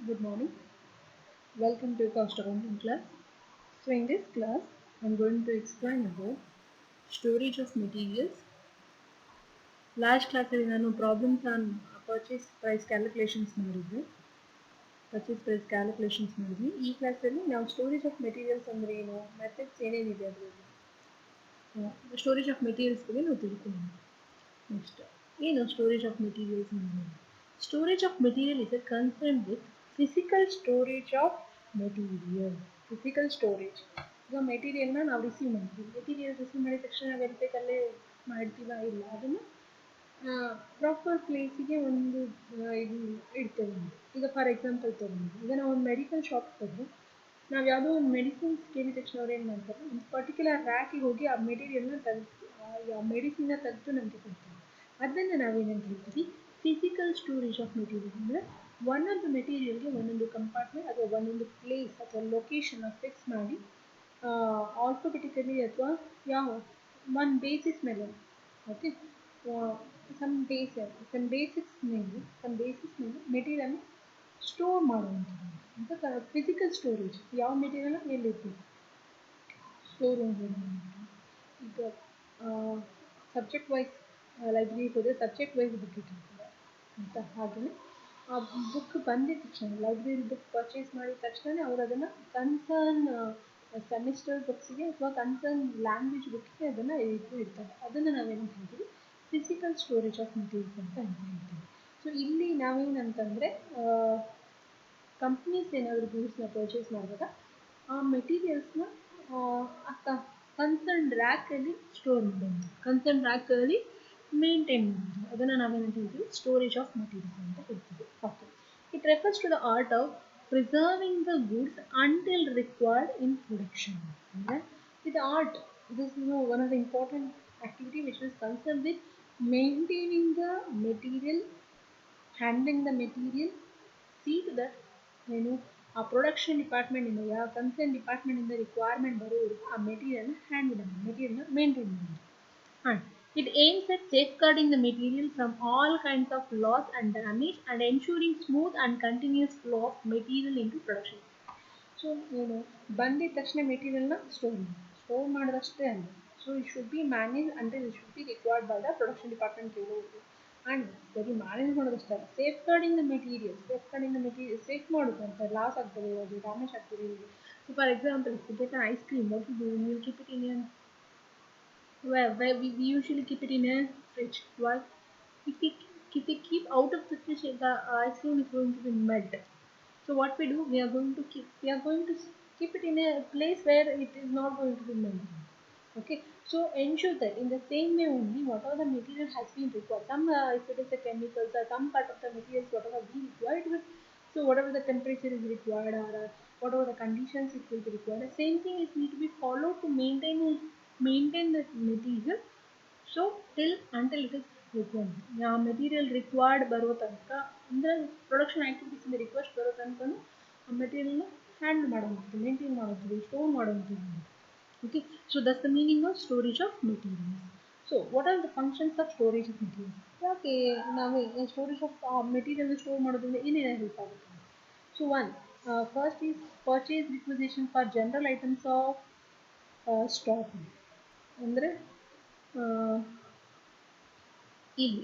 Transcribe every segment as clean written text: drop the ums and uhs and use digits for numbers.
Good morning. Welcome to Cost Accounting class. So in this class, I'm going to explain about storage of materials. Last class ಅಲ್ಲಿ ನಾನು problems on purchase price calculations ಮಾಡಿದ್ವಿ. Purchase price calculations ಮಾಡಿದ್ವಿ. ಈ ಕ್ಲಾಸಲ್ಲಿ ನಾವು storage of materials ಅಂದ್ರೆ ಏನು, methods ಏನೇನಿದೆ ಅದರಲ್ಲಿ. Storage of materials ಬಗ್ಗೆ ನಾವು ತಿಳ್ಕೊಳ್ಳೋಣ. Next, ಏನು storage of materials ಅಂದ್ರೆ? Storage of material is a concern with physical storage of material. Physical storage. ಈಗ ಮೆಟೀರಿಯಲ್ನ ನಾವು ರಿಸೀವ್ ಮಾಡ್ತೀವಿ. ಮೆಟೀರಿಯಲ್ ರಿಸೀವ್ ಮಾಡಿದ ತಕ್ಷಣ ನಾವು ಎಲ್ಲಿ ಮಾಡ್ತೀವ ಇಲ್ಲ, ಅದನ್ನು ಪ್ರಾಪರ್ ಪ್ಲೇಸಿಗೆ ಒಂದು ಇದು ಇಡ್ತೇವೆ. ಈಗ ಫಾರ್ ಎಕ್ಸಾಂಪಲ್ ತಗೊಂಡು ಈಗ ನಾವು ಒಂದು ಮೆಡಿಕಲ್ ಶಾಪ್ ಹೋದ್ರೆ ನಾವು ಯಾವುದೋ ಒಂದು ಮೆಡಿಸಿನ್ಸ್ ಕೇಳಿದ ತಕ್ಷಣ ಅವ್ರು ಏನು ಮಾಡ್ತಾರೆ, ಒಂದು ಪರ್ಟಿಕ್ಯುಲರ್ ರ್ಯಾಕಿಗೆ ಹೋಗಿ ಆ ಮೆಟೀರಿಯಲ್ನ ತೆಗೆದು ಆ ಮೆಡಿಸಿನ್ನ ತೆಗೆದು ನಮಗೆ ಕೊಡ್ತಾರೆ. ಅದನ್ನು ನಾವೇನಂತ ಹೇಳ್ತೀವಿ, ಫಿಸಿಕಲ್ ಸ್ಟೋರೇಜ್ ಆಫ್ ಮೆಟೀರಿಯಲ್. ಅಂದರೆ ಒಂದೊಂದು ಮೆಟೀರಿಯಲ್ಗೆ ಒಂದೊಂದು ಕಂಪಾರ್ಟ್ಮೆಂಟ್ ಅಥವಾ ಒಂದೊಂದು ಪ್ಲೇಸ್ ಅಥವಾ ಲೊಕೇಶನ್ನ ಫಿಕ್ಸ್ ಮಾಡಿ ಆಲ್ಫಾಬೆಟಿಕಲಿ ಅಥವಾ ಯಾವ ಒಂದು ಬೇಸಿಸ್ ಮೇಲೆ, ಓಕೆ, ಸಮ್ ಬೇಸಿಕ್ಸ್ ಮೇಲೆ ಮೆಟೀರಿಯಲ್ನ ಸ್ಟೋರ್ ಮಾಡುವಂಥದ್ದು ಅಂತ ಫಿಸಿಕಲ್ ಸ್ಟೋರೇಜ್. ಯಾವ ಮೆಟೀರಿಯಲ್ನ ಎಲ್ಲಿರ್ತೀವಿ ಸ್ಟೋರ್ ರೂಮ್. ಈಗ ಸಬ್ಜೆಕ್ಟ್ ವೈಸ್ ಲೈಬ್ರರಿಗೆ ಹೋದರೆ ಸಬ್ಜೆಕ್ಟ್ ವೈಸ್ ಬುಕ್ ಇಟ್ಟಿರ್ತಾರೆ ಅಂತ. ಹಾಗೆಯೇ ಆ ಬುಕ್ ಬಂದಿದ ತಕ್ಷಣ, ಲೈಬ್ರರಿ ಬುಕ್ ಪರ್ಚೇಸ್ ಮಾಡಿದ ತಕ್ಷಣ ಅವರು ಅದನ್ನು ಕನ್ಸರ್ನ್ ಸೆಮಿಸ್ಟರ್ ಬುಕ್ಸಿಗೆ ಅಥವಾ ಕನ್ಸರ್ನ್ ಲ್ಯಾಂಗ್ವೇಜ್ ಬುಕ್ಗೆ ಅದನ್ನು ಇಡ್ತಾರೆ. ಅದನ್ನು ನಾವೇನಂತ ಹೇಳ್ತೀವಿ, ಫಿಸಿಕಲ್ ಸ್ಟೋರೇಜ್ ಆಫ್ ಮೆಟೀರಿಯಲ್ಸ್ ಅಂತ ಹೇಳ್ತೀವಿ. ಸೊ ಇಲ್ಲಿ ನಾವೇನಂತಂದರೆ ಕಂಪ್ನೀಸ್ ಏನಾದರೂ ಗೂಡ್ಸ್ನ ಪರ್ಚೇಸ್ ಮಾಡಿದಾಗ ಆ ಮೆಟೀರಿಯಲ್ಸ್ನ ಕನ್ಸರ್ನ್ ರ್ಯಾಕಲ್ಲಿ ಸ್ಟೋರ್ ಮಾಡೋದು, ಕನ್ಸರ್ನ್ ರ್ಯಾಕಲ್ಲಿ ಮೇಂಟೈನ್ ಮಾಡೋದು. ಅದನ್ನು ನಾವೇನಂತ ಹೇಳ್ತೀವಿ, ಸ್ಟೋರೇಜ್ ಆಫ್ ಮೆಟೀರಿಯಲ್ಸ್ ಅಂತ ಹೇಳ್ತೀವಿ. Okay, it refers to the art of preserving the goods until required in production. ಅಂದರೆ ಇದು art, this is one of the important activity which is concerned with maintaining the material, handling the material, see to that ಏನು ಆ production ಡಿಪಾರ್ಟ್ಮೆಂಟಿಂದ, ಯಾವ concern ಡಿಪಾರ್ಟ್ಮೆಂಟಿಂದ requirement ಬರೋವರೆಗೂ ಆ ಮೆಟೀರಿಯಲ್ನ handle ಮಾಡಿ, ಮೆಟೀರಿಯಲ್ನ ಮೇಂಟೈನ್ ಮಾಡಿ. And it aims at safeguarding the material from all kinds of loss and damage and ensuring smooth and continuous flow of material in to production. So ಏನು ಬಂದಿದ ತಕ್ಷಣ ಮೆಟೀರಿಯಲ್ನ ಸ್ಟೋರ್ ಮಾಡೋದಷ್ಟೇ ಅಲ್ಲ. So it should be manage until it should be required by the production department ಕೇಳೋದು. And ಬರೀ manage ಮಾಡೋದಷ್ಟೇ ಅಲ್ಲ, safeguarding the material safe ಮಾಡೋದು ಅಂತ, ಲಾಸ್ ಆಗ್ತದೆ ಇರೋದು, ಡ್ಯಾಮೇಜ್ ಆಗ್ತದೆ ಇರೋದು. So for example, if you get an ice cream, what you do, you will keep it in a, where we usually keep it in a fridge. Why? If we keep out of the fridge, the ice cream is going to be melt. So what we do, we are going to keep it in a place where it is not going to be melted. Okay, so ensure that in the same way only whatever the material has been required, some if it is a chemicals or some part of the materials whatever we required with, so whatever the temperature is required or whatever the conditions it will be required, the same thing is need to be followed to maintain the material. So until it is required, ಯಾವ material required ಬರೋ ತನಕ, ಅಂದರೆ production ಆ್ಯಕ್ಟಿವಿಟೀಸಿಂದ request ಬರೋ ತನಕನೂ ಆ ಮೆಟೀರಿಯಲ್ನ handle ಮಾಡೋವಂಥದ್ದು, ಮೇಂಟೈನ್ ಮಾಡೋವಂಥದ್ದು, ಸ್ಟೋರ್ ಮಾಡೋವಂಥದ್ದು. Okay, so that's the meaning of storage of materials. So what are the functions of storage of materials? ಯಾಕೆ ನಾವು ಸ್ಟೋರೇಜ್ ಆಫ್ ಮೆಟೀರಿಯಲ್ ಸ್ಟೋರ್ ಮಾಡೋದ್ರಿಂದ ಏನೇನು ಹೆಲ್ಪ್ ಆಗುತ್ತೆ? So first is purchase requisition for general items of stock. ಅಂದರೆ ಇಲ್ಲಿ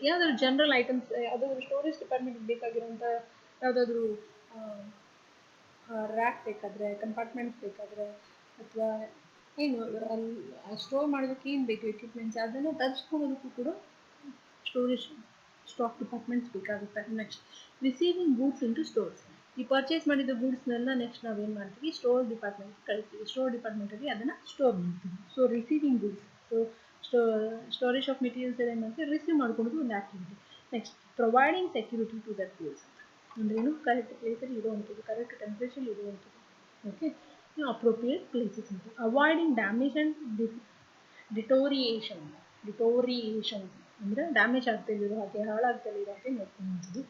ಯಾವುದಾದ್ರು general items, ಯಾವುದಾದ್ರು storage ಡಿಪಾರ್ಟ್ಮೆಂಟ್ಗೆ ಬೇಕಾಗಿರೋಂಥ ಯಾವುದಾದ್ರೂ ರ್ಯಾಕ್ ಬೇಕಾದರೆ, ಕಂಪಾರ್ಟ್ಮೆಂಟ್ಸ್ ಬೇಕಾದರೆ, ಅಥವಾ ಏನು ಸ್ಟೋರ್ ಮಾಡೋದಕ್ಕೆ ಏನು ಬೇಕು ಎಕ್ವಿಪ್ಮೆಂಟ್ಸ್, ಅದನ್ನು ತರಿಸ್ಕೊಳ್ಳೋದಕ್ಕೂ ಕೂಡ ಸ್ಟೋರೇಜ್ ಸ್ಟಾಕ್ ಡಿಪಾರ್ಟ್ಮೆಂಟ್ಸ್ ಬೇಕಾಗುತ್ತೆ. Next, receiving goods into stores. ಈ ಪರ್ಚೇಸ್ ಮಾಡಿದ ಗೂಡ್ಸ್ನೆಲ್ಲ ನೆಕ್ಸ್ಟ್ ನಾವೇನು ಮಾಡ್ತೀವಿ, ಸ್ಟೋರ್ ಡಿಪಾರ್ಟ್ಮೆಂಟ್ ಕಳಿಸ್ತೀವಿ. ಸ್ಟೋರ್ ಡಿಪಾರ್ಟ್ಮೆಂಟಲ್ಲಿ ಅದನ್ನು ಸ್ಟೋರ್ ಮಾಡ್ತೀವಿ. So receiving goods, storage of materials ಎಲ್ಲ ಏನು ಮಾಡ್ತೀವಿ, ರಿಸೀವ್ ಮಾಡ್ಕೊಳ್ಳೋದು ಒಂದು activity. Next, providing security to that goods. ಅಂದ್ರೇನು, ಕರೆಕ್ಟ್ ಪ್ಲೇಸಲ್ಲಿ ಇರುವಂಥದ್ದು, ಕರೆಕ್ಟ್ ಟೆಂಪ್ರೇಚರ್ ಇರುವಂಥದ್ದು. ಓಕೆ, ಅಪ್ರೋಪ್ರಿಯೇಟ್ ಪ್ಲೇಸಸ್ ಅಂತ. ಅವಾಯ್ಡಿಂಗ್ ಡ್ಯಾಮೇಜ್ ಆ್ಯಂಡ್ ಡಿಟೋರಿಯೇಷನ್ ಅಂದರೆ ಡ್ಯಾಮೇಜ್ ಆಗ್ತಿರೋ ಹಾಗೆ, ಹಾಳಾಗ್ತಿರೋ ಹಾಗೆ ನೋಡ್ಕೊಳ್ಳುವಂಥದ್ದು.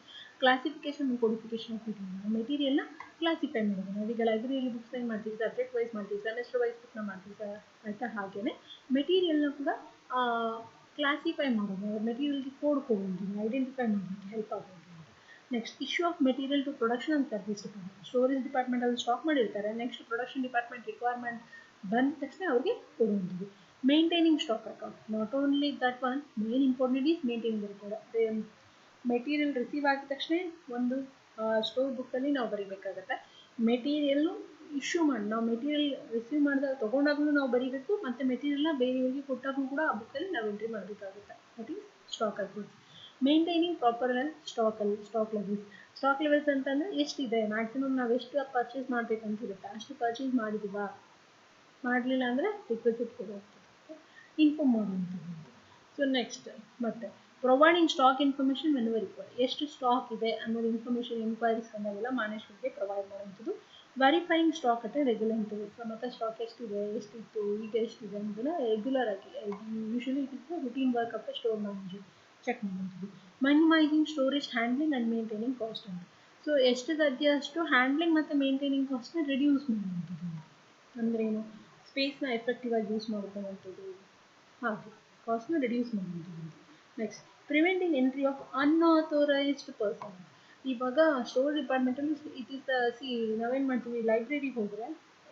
Classification and codification of material. ಮೆಟೀರಿಯಲ್ನ ಕ್ಲಾಸಿಫೈ ಮಾಡೋದು. ನಾವೀಗ ಲೈಬ್ರರಿಯಲ್ಲಿ ಬುಕ್ಸ್ ಏನು ಮಾಡ್ತೀವಿ, ಸಬ್ಜೆಕ್ಟ್ ವೈಸ್ ಮಾಡ್ತೀವಿ, ಸೆಮಿಸ್ಟರ್ ವೈಸ್ ಬುಕ್ನ ಮಾಡ್ತೀವಿ ಸರ್ ಆಯಿತಾ. ಹಾಗೆಯೇ ಮೆಟೀರಿಯಲ್ನ ಕೂಡ ಕ್ಲಾಸಿಫೈ ಮಾಡೋದು, ಮೆಟೀರಿಯಲ್ಗೆ ಕೋಡ್ ಕೊಡೋದು, ಐಡೆಂಟಿಫೈ ಮಾಡೋದಕ್ಕೆ ಹೆಲ್ಪ್ ಆಗೋದು ಅಂತ. Next issue of material to production and service department. Storage ಡಿಪಾರ್ಟ್ಮೆಂಟಲ್ಲಿ ಸ್ಟಾಕ್ ಮಾಡಿರ್ತಾರೆ, ನೆಕ್ಸ್ಟ್ ಪ್ರೊಡಕ್ಷನ್ ಡಿಪಾರ್ಟ್ಮೆಂಟ್ ರಿಕ್ವೈರ್ಮೆಂಟ್ ಬಂದ ತಕ್ಷಣ ಅವ್ರಿಗೆ ಕೊಡುವಂಥದ್ದು. Maintaining stock account, not only that one, main important is maintaining record. Material receive ಆಗಿದ ತಕ್ಷಣ ಒಂದು ಸ್ಟೋರ್ ಬುಕ್ಕಲ್ಲಿ ನಾವು ಬರೀಬೇಕಾಗತ್ತೆ. ಮೆಟೀರಿಯಲ್ಲು ಇಶ್ಯೂ ಮಾಡಿ, ನಾವು ಮೆಟೀರಿಯಲ್ ರಿಸೀವ್ ಮಾಡಿದಾಗ ತೊಗೊಂಡಾಗಲೂ ನಾವು ಬರೀಬೇಕು, ಮತ್ತು ಮೆಟೀರಿಯಲ್ನ ಬೇರೆಯವರಿಗೆ ಕೊಟ್ಟಾಗೂ ಕೂಡ ಆ ಬುಕ್ಕಲ್ಲಿ ನಾವು ಎಂಟ್ರಿ ಮಾಡಬೇಕಾಗುತ್ತೆ. That is stock accounts. Maintaining proper stock levels. Stock levels ಅಂತಂದರೆ ಎಷ್ಟಿದೆ, ಮ್ಯಾಕ್ಸಿಮಮ್ ನಾವು ಎಷ್ಟು ಪರ್ಚೇಸ್ ಮಾಡಬೇಕಂತಿರುತ್ತೆ ಅಷ್ಟು ಪರ್ಚೇಸ್ ಮಾಡಿದೀವಾ, ಮಾಡಲಿಲ್ಲ ಅಂದರೆ ರಿಕ್ವೆಸಿಟ್ ಕೊಡುವಂಥದ್ದು, ಇನ್ಫಾರ್ಮ್ ಮಾಡುವಂಥದ್ದು. ಸೊ ನೆಕ್ಸ್ಟ್ ಮತ್ತೆ providing stock information whenever required. ಎಷ್ಟು ಸ್ಟಾಕ್ ಇದೆ ಅನ್ನೋದು ಇನ್ಫಾರ್ಮೇಷನ್ ಎಂಕ್ವೈರೀಸ್ ಬಂದಾಗೆಲ್ಲ ಮ್ಯಾನೇಜ್ಮೆಂಟ್ಗೆ ಪ್ರೊವೈಡ್ ಮಾಡುವಂಥದ್ದು. Verifying stock at regular intervals. ಮತ್ತು ಸ್ಟಾಕ್ ಎಷ್ಟಿದೆ, ಎಷ್ಟಿತ್ತು, ಈಗ ಎಷ್ಟಿದೆ ಅಂತಲೇ ರೆಗ್ಯುಲರ್ ಆಗಿ, usually it is the routine work of the store manager check ಮಾಡುವಂಥದ್ದು. Minimising storage handling and maintaining cost ಅಂತ. ಸೊ ಎಷ್ಟು ಸಾಧ್ಯ ಅಷ್ಟು ಹ್ಯಾಂಡ್ಲಿಂಗ್ ಮತ್ತು ಮೇಂಟೈನಿಂಗ್ ಕಾಸ್ಟ್ನ ರಿಡ್ಯೂಸ್ ಮಾಡುವಂಥದ್ದು. ಅಂದ್ರೇನು, ಸ್ಪೇಸ್ನ ಎಫೆಕ್ಟಿವ್ ಆಗಿ ಯೂಸ್ ಮಾಡ್ಕೊಳ್ಳುವಂಥದ್ದು, ಹಾಗೆ ಕಾಸ್ಟ್ನ ರಿಡ್ಯೂಸ್ ಮಾಡುವಂಥದ್ದು. Next preventing entry of unauthorised person. ಇವಾಗ ಸ್ಟೋರ್ ಡಿಪಾರ್ಟ್ಮೆಂಟಲ್ಲಿ ಇಟ್ ಈಸ್ ನಾವೇನು ಮಾಡ್ತೀವಿ, ಲೈಬ್ರರಿಗೆ ಹೋದರೆ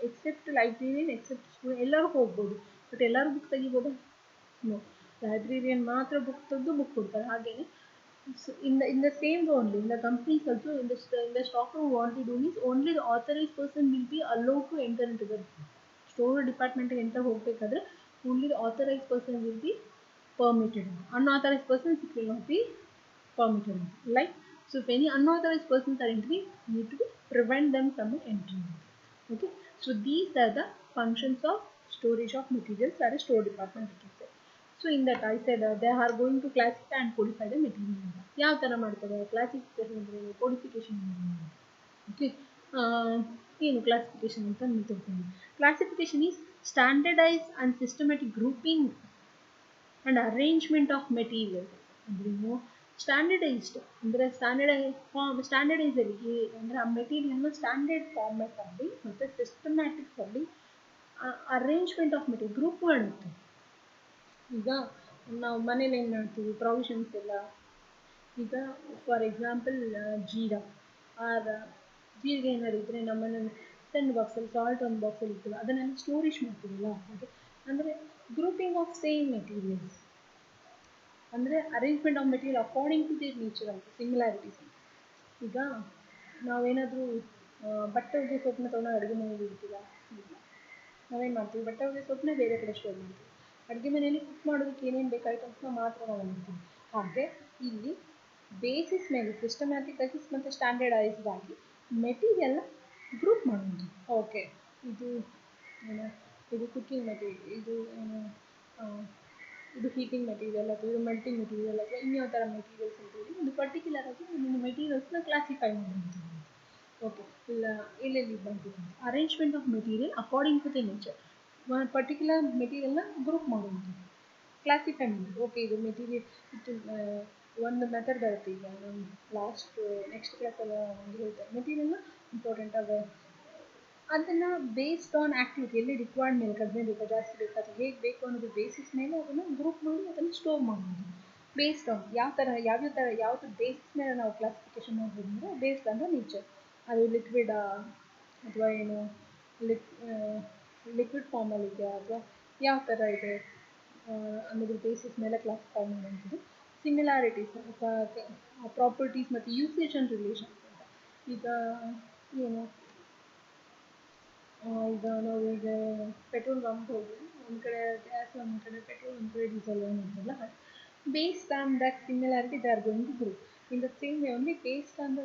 ಎಕ್ಸೆಪ್ಟ್ ಲೈಬ್ರರಿಯನ್, ಎಕ್ಸೆಪ್ಟ್ ಸ್ಟೂಡೆಂಟ್ ಎಲ್ಲರೂ ಹೋಗ್ಬೋದು, ಬಟ್ ಎಲ್ಲರೂ ಬುಕ್ ತೆಗಿಬೋದು? ನೋ, ಲೈಬ್ರರಿಯನ್ ಮಾತ್ರ ಬುಕ್ ತೆಗೆದು ಬುಕ್ ಕೊಡ್ತಾರೆ. ಹಾಗೆಯೇ in the same way only, in the companies also, in the stock room, what we do is only the authorized person will be allowed to enter into the store department. Enter ಹೋಗಬೇಕಾದ್ರೆ only the authorized person will be permitted. Unauthorized persons it will not be permitted. Like, so if any unauthorized persons are entering, you need to prevent them from entering. Okay, so these are the functions of storage of materials at a store department. So in that I said they are going to classify and codify the material. ಯಾವ ಥರ ಮಾಡ್ತಾರೆ, classification ಅಂದರೆ codification. Okay, ಏನು classification ಅಂತ ನೀವು ತಿಳ್ಕೊಂಡು. Classification is standardise and systematic grouping and arrangement of materials. ಅಂದ್ರೇನು, standardised ಅಂದರೆ ಸ್ಟ್ಯಾಂಡರ್ಡೈಸಲ್ಲಿ ಅಂದರೆ ಆ ಮೆಟೀರಿಯಲ್ನ ಸ್ಟ್ಯಾಂಡರ್ಡ್ ಫಾರ್ಮೆಟಲ್ಲಿ ಮತ್ತು ಸಿಸ್ಟಮ್ಯಾಟಿಕ್ಸಲ್ಲಿ ಅರೇಂಜ್ಮೆಂಟ್ ಆಫ್ ಮೆಟೀರಿಯಲ್ ಗ್ರೂಪ್ ಮಾಡುತ್ತೆ. ಈಗ ನಾವು ಮನೇಲಿ ಏನು ಮಾಡ್ತೀವಿ, ಪ್ರೊವಿಷನ್ಸ್ ಎಲ್ಲ, ಈಗ ಫಾರ್ ಎಕ್ಸಾಂಪಲ್ ಜೀರಿಗೆ ಏನಾದ್ರು ಇದ್ದರೆ ನಮ್ಮನೇಲಿ ಸಣ್ಣ ಬಾಕ್ಸಲ್ಲಿ ಸಾಲ್ಟ್ ಒಂದು ಬಾಕ್ಸಲ್ಲಿ ಇರ್ತೀವಿ, ಅದನ್ನೆಲ್ಲ ಸ್ಟೋರೇಜ್ ಮಾಡ್ತೀವಲ್ಲ, ಹಾಗೆ ಅಂದರೆ ಗ್ರೂಪಿಂಗ್ ಆಫ್ ಸೇಮ್ ಮೆಟೀರಿಯಲ್ಸ್, ಅಂದರೆ arrangement of material according to their nature ಅಂತ, ಸಿಮಿಲಾರಿಟೀಸ್. ಈಗ ನಾವೇನಾದರೂ ಬಟ್ಟೆ ಒಗೆ ಸೊಪ್ಪನ್ನ ತೊಗೊಂಡು ಅಡುಗೆ ಮನೆಯಲ್ಲಿ ಇರ್ತೀವ, ನಾವೇನು ಮಾಡ್ತೀವಿ, ಬಟ್ಟೆ ಒಗೆ ಸೊಪ್ಪನ್ನ ಬೇರೆ ಕಡೆ ಸ್ಟೋರ್ ಮಾಡ್ತೀವಿ, ಅಡುಗೆ ಮನೆಯಲ್ಲಿ ಕುಕ್ ಮಾಡೋದಕ್ಕೆ ಏನೇನು ಬೇಕು ಐಟಮ್ಸ್ನ ಮಾತ್ರ ನಾವು ಮಾಡ್ತೀವಿ. ಹಾಗೆ ಇಲ್ಲಿ ಬೇಸಿಸ್ ಮೇಲೆ ಸಿಸ್ಟಮ್ಯಾಟಿಕ್ ಆಗಿ ಮತ್ತು ಸ್ಟ್ಯಾಂಡರ್ಡೈಸ್ಡ್ ಆಗಿ ಮೆಟೀರಿಯಲ್ನ ಗ್ರೂಪ್ ಮಾಡೋದು. ಓಕೆ, ಇದು ಕುಕ್ಕಿಂಗ್ ಮೆಟೀರಿಯಲ್, ಇದು ಹೀಟಿಂಗ್ ಮೆಟೀರಿಯಲ್, ಅಥವಾ ಇದು ಮೆಲ್ಟಿಂಗ್ ಮೆಟೀರಿಯಲ್, ಅಥವಾ ಇನ್ಯಾವ ಥರ ಮೆಟೀರಿಯಲ್ಸ್ ಅಂತೇಳಿ ಒಂದು ಪರ್ಟಿಕ್ಯುಲರ್ ಆಗಿ ಒಂದು ಮೆಟೀರಿಯಲ್ಸ್ನ ಕ್ಲಾಸಿಫೈ ಮಾಡೋದು. ಓಕೆ, ಇಲ್ಲೆಲ್ಲಿ ಬಂದಿದೆ arrangement of material according to the nature. Particular ಮೆಟೀರಿಯಲ್ನ ಗ್ರೂಪ್ ಮಾಡೋದು, ಕ್ಲಾಸಿಫೈ ಮಾಡೋದು. ಓಕೆ, ಇದು ಮೆಟೀರಿಯಲ್ ಇದು ಒಂದು ಮೆಥಡ್ ಬರುತ್ತೆ. ಈಗ ನಾನು ನೆಕ್ಸ್ಟ್ ಕ್ಲಾಸಲ್ಲಿ ಹೇಳ್ತೇನೆ. ಮೆಟೀರಿಯಲ್ನ ಇಂಪಾರ್ಟೆಂಟ್ ಆಗ ಅದನ್ನು ಬೇಸ್ಡ್ ಆನ್ ಆ್ಯಕ್ಟಿವಿಟಿ, ಎಲ್ಲಿ ರಿಕ್ವೈರ್ಡ್ ಮೇಲೆ, ಕಡಿಮೆ ಬೇಕಾ ಜಾಸ್ತಿ ಬೇಕಾ ಅಥವಾ ಹೇಗೆ ಬೇಕು ಅನ್ನೋದು ಬೇಸಿಸ್ ಮೇಲೆ ಅದನ್ನು ಗ್ರೂಪ್ ಮಾಡಿ ಅದನ್ನು ಸ್ಟೋರ್ ಮಾಡೋದು. ಬೇಸ್ಡ್ ಆನ್ ಯಾವ್ದು ಬೇಸಿಸ್ ಮೇಲೆ ನಾವು ಕ್ಲಾಸಿಫಿಕೇಶನ್ ಮಾಡ್ಬೋದು ಅಂದರೆ ಬೇಸ್ಡ್ ಆನ್ ದ ನೇಚರ್. ಅದು ಲಿಕ್ವಿಡಾ ಅಥವಾ ಏನು ಲಿಕ್ವಿಡ್ ಫಾರ್ಮಲ್ಲಿದೆಯಾ ಅಥವಾ ಯಾವ ಥರ ಇದೆ ಅನ್ನೋದ್ರ ಬೇಸಿಸ್ ಮೇಲೆ ಕ್ಲಾಸಿಫೈ ಮಾಡುವಂಥದ್ದು. ಸಿಮಿಲಾರಿಟೀಸ್, ಪ್ರಾಪರ್ಟೀಸ್ ಮತ್ತು ಯೂಸೇಜ್ ಆ್ಯಂಡ್ ರಿಲೇಷನ್ಸ್ ಅಂತ. ಈಗ ಏನು, ಈಗ ನಾವು ಈಗ ಪೆಟ್ರೋಲ್ ಬಂಕ್ ಹೋಗಿ ಒಂದು ಕಡೆ ಗ್ಯಾಸ್, ಒಂದು ಕಡೆ ಪೆಟ್ರೋಲ್, ಒಂದು ಕಡೆ ಡೀಸೆಲ್ ಅಂತೆಲ್ಲ, based on that similarity they are going to group. In the same way only based on the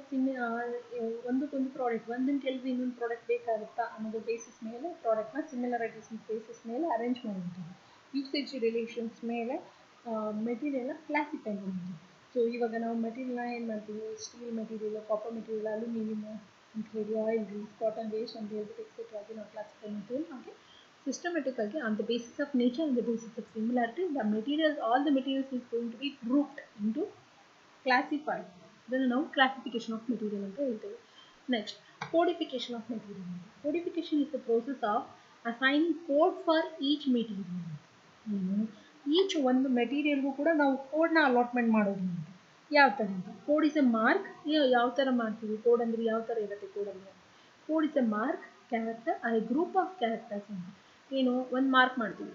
ಒಂದಕ್ಕೊಂದು ಪ್ರಾಡಕ್ಟ್, ಒಂದನ್ನು ಕೆಲವು ಇನ್ನೊಂದು ಪ್ರಾಡಕ್ಟ್ ಬೇಕಾಗುತ್ತಾ ಅನ್ನೋದು ಬೇಸಿಸ್ ಮೇಲೆ ಪ್ರಾಡಕ್ಟ್ನ ಸಿಮಿಲಾರಿಟೀಸ್ ಬೇಸಿಸ್ ಮೇಲೆ ಅರೇಂಜ್ ಮಾಡುವಂಥದ್ದು. ಯೂಸೇಜ್ ರಿಲೇಷನ್ಸ್ ಮೇಲೆ ಮೆಟೀರಿಯಲ್ನ ಕ್ಲಾಸಿಫೈ ಮಾಡೋದು. ಸೊ ಇವಾಗ ನಾವು ಮೆಟೀರಿಯಲ್ನ ಏನು ಮಾಡ್ತೀವಿ, steel material, copper material, aluminium ಅಂತ ಹೇಳಿ, ಆಯಿಲ್ ಗ್ರೀಸ್, ಕಾಟನ್ ವೇಸ್ಟ್ ಅಂತ ಹೇಳ್ಬಿಟ್ಟು ಎಕ್ಸೆಟ್ರಾ ಆಗಿ ನಾವು ಕ್ಲಾಸಿಫೈ ಮಾಡ್ತೀವಿ. ಹಾಗೆ ಸಿಸ್ಟಮೆಟಿಕ್ ಆಗಿ on the basis of nature on the basis of similarity all the materials is going to be grouped into classified. ಇದನ್ನು ನಾವು ಕ್ಲಾಸಿಫಿಕೇಶನ್ ಆಫ್ ಮೆಟೀರಿಯಲ್ ಅಂತ ಹೇಳ್ತೇವೆ. Next codification of material. Codification is the process of assigning code for each material. Each ಒಂದು ಮೆಟೀರಿಯಲ್ಗೂ ಕೂಡ ನಾವು ಕೋಡ್ನ allotment ಮಾಡೋದು. ಯಾವ ಥರ ಅಂತ ಕೋಡ್ ಇಸ್ ಎ ಮಾರ್ಕ್ ಯಾವ ಥರ ಮಾಡ್ತೀವಿ ಕೋಡ್ ಅಂದರೆ ಯಾವ ಥರ ಇರುತ್ತೆ ಕೋಡಲ್ಲಿ code is a mark character I group of characters ಅಂತ ಏನು ಒಂದು ಮಾರ್ಕ್ ಮಾಡ್ತೀವಿ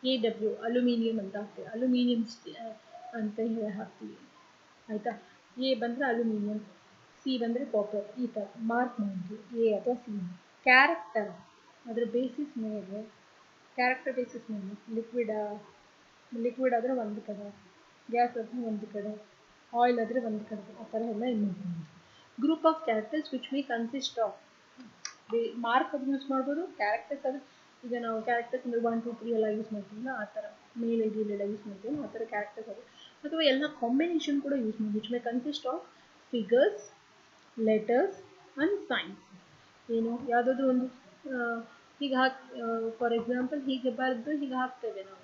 ಎ ಡಬ್ಲ್ಯೂ ಅಲ್ಯೂಮಿನಿಯಂ ಅಂತ ಹಾಕ್ತೀವಿ ಅಲ್ಯೂಮಿನಿಯಂ ಅಂತ ಹೇಳಿ ಹಾಕ್ತೀವಿ ಆಯಿತಾ ಎ ಬಂದರೆ ಅಲ್ಯೂಮಿನಿಯಂ ಸಿ ಬಂದರೆ ಕಾಪರ್ ಈ ಥರ ಮಾರ್ಕ್ ಮಾಡಿದ್ವಿ ಎ ಅಥವಾ ಸಿ ಕ್ಯಾರೆಕ್ಟರ್ ಅದರ ಬೇಸಿಸ್ ಮೇಲೆ ಕ್ಯಾರೆಕ್ಟರ್ ಬೇಸಿಸ್ ಮೇಲೆ ಲಿಕ್ವಿಡ್ ಆದರೆ ಒಂದು ಕಡೆ ಗ್ಯಾಸ್ ಆದರೆ ಒಂದು ಕಡೆ ಆಯಿಲ್ ಆದರೆ ಒಂದು ಕಡೆ ಆ ಥರ ಎಲ್ಲ ಇನ್ನೊಂದು group of characters which may consist of mark ಅದು ಯೂಸ್ ಮಾಡ್ಬೋದು ಕ್ಯಾರೆಕ್ಟರ್ಸ್ ಅದು ಈಗ ನಾವು ಕ್ಯಾರೆಕ್ಟರ್ಸ್ ಅಂದರೆ 1 2 3 ಎಲ್ಲ ಯೂಸ್ ಮಾಡ್ತೀವಲ್ಲ ಆ ಥರ ಮೇಲ್ ಐಡಿಯಲ್ಲೆಲ್ಲ ಯೂಸ್ ಮಾಡ್ತೀವಿ ಆ ಥರ ಕ್ಯಾರೆಕ್ಟರ್ಸ್ ಅದು ಅಥವಾ ಎಲ್ಲ ಕಾಂಬಿನೇಷನ್ ಕೂಡ ಯೂಸ್ ಮಾಡಿ which may consist of figures letters and science ಏನು ಯಾವುದಾದ್ರೂ ಒಂದು ಹೀಗೆ ಫಾರ್ ಎಕ್ಸಾಂಪಲ್ ಹೀಗೆ ಬರೆದು ಹೀಗೆ ಹಾಕ್ತೇವೆ ನಾವು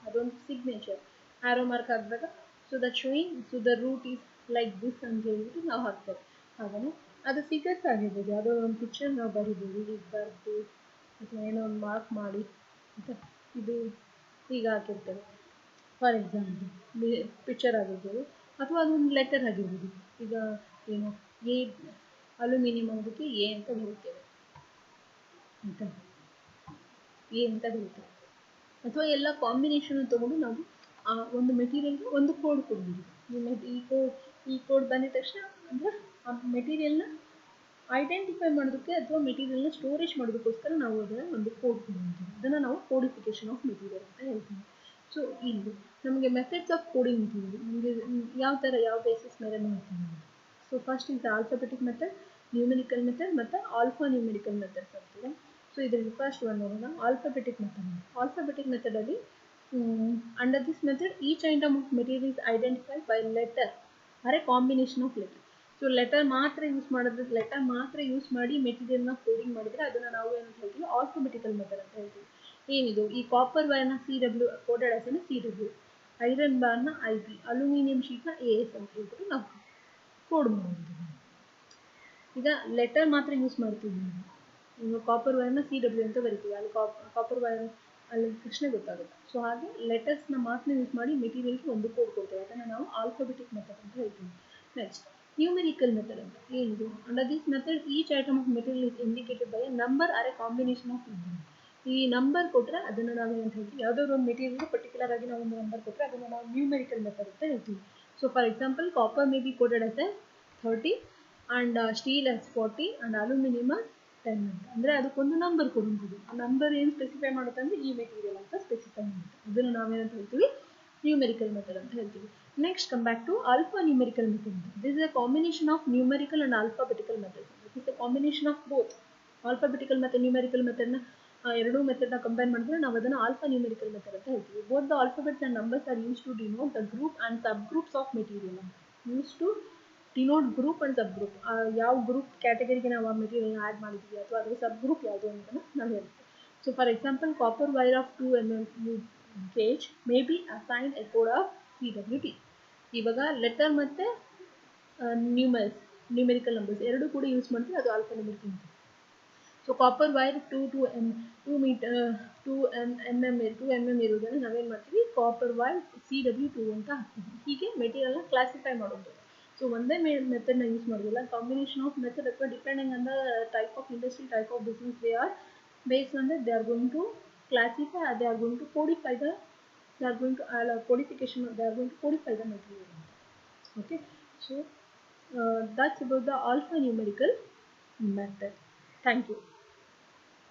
ಅದೊಂದು ಸಿಗ್ನೇಚರ್ ಆರೋ ಮಾರ್ಕ್ ಹಾಕಿದಾಗ so that showing so the route is like this ಅಂತ ಹೇಳ್ಬಿಟ್ಟು ನಾವು ಹಾಕ್ತೇವೆ ಹಾಗೆ ಅದು ಫಿಗರ್ಸ್ ಆಗಿರ್ಬೋದು ಯಾವುದೋ ಒಂದು ಪಿಕ್ಚರ್ ನಾವು ಬರಿಬೋದು ಹೀಗೆ ಬರೆದು ಅಥವಾ ಏನೋ ಒಂದು ಮಾರ್ಕ್ ಮಾಡಿ ಇದು ಹೀಗೆ ಹಾಕಿರ್ತೇವೆ ಫಾರ್ ಎಕ್ಸಾಂಪಲ್ ಪಿಕ್ಚರ್ ಆಗಿರ್ಬೋದು ಅಥವಾ ಅದೊಂದು ಲೆಟರ್ ಆಗಿರ್ಬೋದು ಈಗ ಏನು ಎ ಅಲ್ಯೂಮಿನಿಯಂ ಅದಕ್ಕೆ ಎ ಅಂತ ಬರೀತೇವೆ ಆಯಿತಾ ಎ ಅಂತ ಬರೀತೇವೆ ಅಥವಾ ಎಲ್ಲ ಕಾಂಬಿನೇಷನ್ ತೊಗೊಂಡು ನಾವು ಒಂದು ಮೆಟೀರಿಯಲ್ಗೆ ಒಂದು ಕೋಡ್ ಕೊಡ್ಬೋದು ಈ ಕೋಡ್ ಬಂದಿದ ತಕ್ಷಣ ಅಂದರೆ ಆ ಮೆಟೀರಿಯಲ್ನ ಐಡೆಂಟಿಫೈ ಮಾಡೋದಕ್ಕೆ ಅಥವಾ ಮೆಟೀರಿಯಲ್ನ ಸ್ಟೋರೇಜ್ ಮಾಡೋದಕ್ಕೋಸ್ಕರ ನಾವು ಅದನ್ನು ಒಂದು ಕೋಡ್ ಕೊಡ್ಬೋದು ಅದನ್ನು ನಾವು ಕೋಡಿಫಿಕೇಶನ್ ಆಫ್ ಮೆಟೀರಿಯಲ್ ಅಂತ ಹೇಳ್ತೀವಿ ಸೊ ಇಲ್ಲಿ ನಮಗೆ ಮೆಥಡ್ಸ್ ಆಫ್ ಕೋಡಿಂಗ್ ಅಂತೀವಿ ನಮಗೆ ಯಾವ ಥರ ಯಾವ ಬೇಸಿಸ್ ಮೇಲೆ ಮಾಡ್ತೀವಿ so first is alphabetic method numerical method ಮತ್ತು ಆಲ್ಫಾ ನ್ಯೂಮೆರಿಕಲ್ ಮೆಥಡ್ಸ್ ಅಂತೀವಿ ಸೊ ಇದರಲ್ಲಿ ಫಸ್ಟ್ ಒಂದು ನೋಡೋಣ alphabetic ಮೆಥಡಲ್ಲಿ under this method each item of material is identified by letter or a combination of letter so letter ಮಾತ್ರ use ಮಾಡಿದ್ರೆ letter ಮಾತ್ರ use ಮಾಡಿ ಮೆಟೀರಿಯಲ್ನ coding ಮಾಡಿದರೆ ಅದನ್ನು ನಾವು ಏನಂತ ಹೇಳ್ತೀವಿ ಆಲ್ಫಾಬೆಟಿಕಲ್ ಮೆಥಡ್ ಅಂತ ಹೇಳ್ತೀವಿ ಏನಿದು ಈ ಕಾಪರ್ ವೈರ್ನ CW coded as CW iron ಬಾರ್ನ IP ಅಲ್ಯೂಮಿನಿಯಂ ಶೀಟ್ನ AS ಅಂತ ಹೇಳ್ಬಿಟ್ಟು ನಾವು ಕೋಡ್ ಮಾಡ್ತೀವಿ ಈಗ ಲೆಟರ್ ಮಾತ್ರ ಯೂಸ್ ಮಾಡ್ತೀವಿ ಈಗ ಕಾಪರ್ ವೈರ್ನ CW ಅಂತ ಬರಿತೀವಿ ಅಲ್ಲಿ ಕಾಪರ್ ವೈರ್ ಅಲ್ಲಿ ತಕ್ಷಣ ಗೊತ್ತಾಗುತ್ತೆ ಸೊ ಹಾಗೆ ಲೆಟರ್ಸ್ನ ಮಾತ್ರ ಯೂಸ್ ಮಾಡಿ ಮೆಟೀರಿಯಲ್ಗೆ ಒಂದು ಕೋಡ್ ಕೊಡ್ತೇವೆ ಅದನ್ನು ನಾವು ಆಲ್ಫಾಬೆಟಿಕ್ ಮೆಥಡ್ ಅಂತ ಹೇಳ್ತೀವಿ ನೆಕ್ಸ್ಟ್ ನ್ಯೂಮೆರಿಕಲ್ ಮೆಥಡ್ ಅಂತ ಏನಿದು under this method each item of material is indicated by number or a combination of number ಈ ನಂಬರ್ ಕೊಟ್ಟರೆ ಅದನ್ನು ನಾವು ಏನಂತ ಹೇಳ್ತೀವಿ ಯಾವುದಾದ್ರು ಒಂದು ಮೆಟೀರಿಯಲ್ಗೆ ಪರ್ಟಿಕ್ಯುಲರ್ ಆಗಿ ನಾವು ಒಂದು ನಂಬರ್ ಕೊಟ್ಟರೆ ಅದನ್ನು ನಾವು ನ್ಯೂಮೆರಿಕಲ್ ಮೆಥಡ್ ಅಂತ ಹೇಳ್ತೀವಿ so for example copper may be coded as 30 and steel as 40 and aluminium 10 ಅಂತ ಅಂದರೆ ಅದಕ್ಕೊಂದು ನಂಬರ್ ಕೊಡುವುದು ಆ ನಂಬರ್ ಏನು ಸ್ಪೆಸಿಫೈ ಮಾಡುತ್ತೆ ಅಂದರೆ ಈ ಮೆಟೀರಿಯಲ್ ಅಂತ ಸ್ಪೆಸಿಫೈ ಮಾಡುತ್ತೆ ಅದನ್ನು ನಾವೇನಂತ ಹೇಳ್ತೀವಿ ನ್ಯೂಮೆರಿಕಲ್ ಮೆಥಡ್ ಅಂತ ಹೇಳ್ತೀವಿ next come back to alphanumerical method this is a combination of numerical and alphabetical method this is a combination of both alphabetical ಮತ್ತು ನ್ಯೂಮೆರಿಕಲ್ ಮೆಥಡ್ನ ಎರಡೂ ಮೆಥಡ್ನ ಕಂಬೈನ್ ಮಾಡಿದ್ರೆ ನಾವು ಅದನ್ನು ಆಲ್ಫಾ ನ್ಯೂಮೆರಿಕಲ್ ಮೆಥಡ್ ಅಂತ ಹೇಳ್ತೀವಿ both the alphabets and numbers are use to denote the group and subgroups of material use to denote group and subgroup ಯಾವ ಗ್ರೂಪ್ ಕ್ಯಾಟಗರಿಗೆ ನಾವು ಆ ಮೆಟೀರಿಯಲ್ ಆ್ಯಡ್ ಮಾಡಿದ್ದೀವಿ ಅಥವಾ ಅದರ ಸಬ್ ಗ್ರೂಪ್ ಯಾವುದು ಅಂತ ನಾವು ಹೇಳ್ತೀವಿ so for example copper wire of 2 mm gauge may be assign A code of CWT ಇವಾಗ ಲೆಟರ್ ಮತ್ತು ನ್ಯೂಮೆರಿಕಲ್ ನಂಬರ್ಸ್ ಎರಡೂ ಕೂಡ ಯೂಸ್ ಮಾಡ್ತೀವಿ ಅದು alpha numerical method so copper wire 2 mm ಇರೋದನ್ನು ನಾವೇನು ಮಾಡ್ತೀವಿ ಕಾಪರ್ ವೈರ್ CW2 ಅಂತ ಹಾಕ್ತೀವಿ ಹೀಗೆ ಮೆಟೀರಿಯಲ್ನ ಕ್ಲಾಸಿಫೈ ಮಾಡೋದು ಸೊ ಒಂದೇ ಮೆಥಡ್ನ ಯೂಸ್ ಮಾಡೋದಿಲ್ಲ ಕಾಂಬಿನೇಷನ್ ಆಫ್ ಮೆಥಡ್ ಅಥವಾ depending on the type of industry type of business they are based on that they are going to classify they are going to codify the they are going to codification they are going to codify the material okay so that's about the alphanumerical method. Thank you.